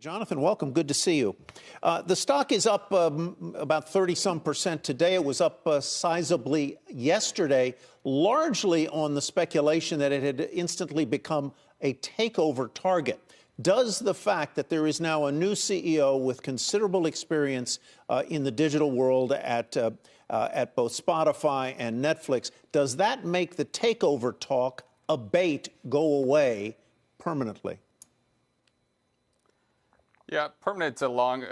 Jonathan, welcome. Good to see you. The stock is up about 30-some% today. It was up sizably yesterday, largely on the speculation that it had instantly become a takeover target. Does the fact that there is now a new CEO with considerable experience in the digital world at both Spotify and Netflix, does that make the takeover talk abate, go away permanently? Yeah, permanent's a long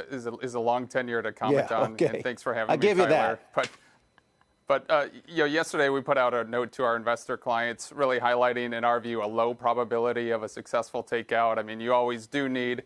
tenure to comment on. Okay. And thanks for having me, give Tyler. you that. But yesterday we put out a note to our investor clients, really highlighting, in our view, a low probability of a successful takeout. I mean, you always do need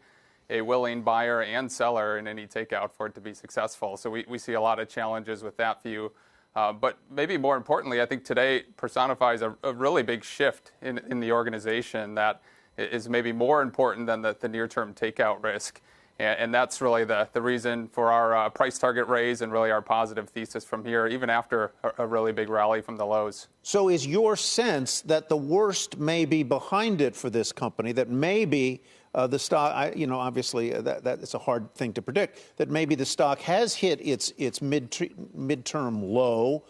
a willing buyer and seller in any takeout for it to be successful. So we see a lot of challenges with that view. But maybe more importantly, I think today personifies a really big shift in the organization that is maybe more important than the near-term takeout risk. And that's really the reason for our price target raise and really our positive thesis from here, even after a really big rally from the lows. So is your sense that the worst may be behind it for this company, that maybe the stock, obviously that's a hard thing to predict, that maybe the stock has hit its midterm low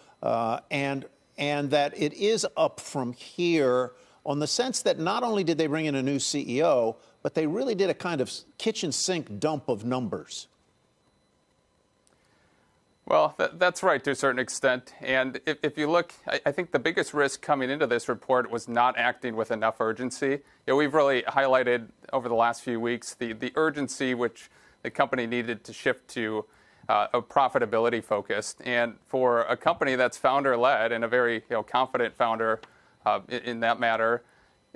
and that it is up from here, on the sense that not only did they bring in a new CEO, but they really did a kind of kitchen sink dump of numbers? Well, that's right to a certain extent. And if you look, I think the biggest risk coming into this report was not acting with enough urgency. We've really highlighted over the last few weeks the urgency which the company needed to shift to a profitability focused. And for a company that's founder-led and a very confident founder in that matter,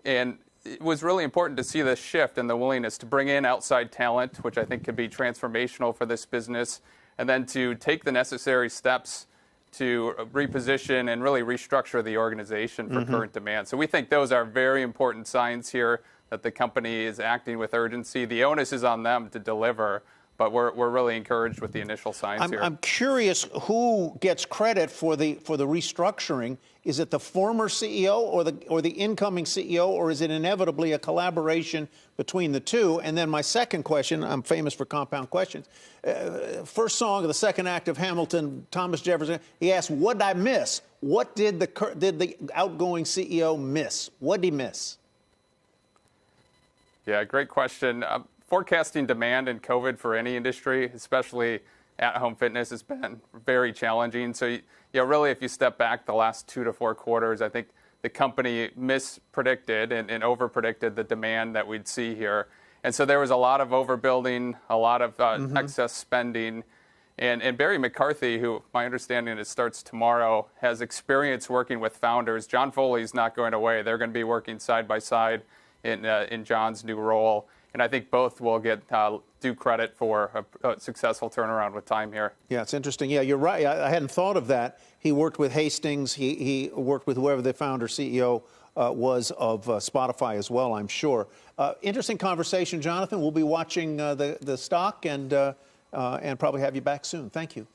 and it was really important to see this shift and the willingness to bring in outside talent, which I think could be transformational for this business, and then to take the necessary steps to reposition and really restructure the organization for current demand. So we think those are very important signs here that the company is acting with urgency. The onus is on them to deliver, but we're really encouraged with the initial signs here. I'm curious who gets credit for the restructuring. Is it the former CEO or the incoming CEO, or is it inevitably a collaboration between the two? And then my second question, I'm famous for compound questions. First song of the second act of Hamilton, Thomas Jefferson, he asked, what did I miss? What did the outgoing CEO miss? What did he miss? Yeah, great question. Forecasting demand in COVID for any industry, especially at-home fitness, has been very challenging. So, really, if you step back the last 2 to 4 quarters, I think the company mispredicted and overpredicted the demand that we'd see here. And so there was a lot of overbuilding, a lot of excess spending. And Barry McCarthy, who my understanding is starts tomorrow, has experience working with founders. John Foley's not going away. They're going to be working side by side in John's new role. And I think both will get due credit for a successful turnaround with time here. Yeah, it's interesting. Yeah, you're right. I hadn't thought of that. He worked with Hastings. He worked with whoever the founder CEO was of Spotify as well, I'm sure. Interesting conversation, Jonathan. We'll be watching the stock and probably have you back soon. Thank you.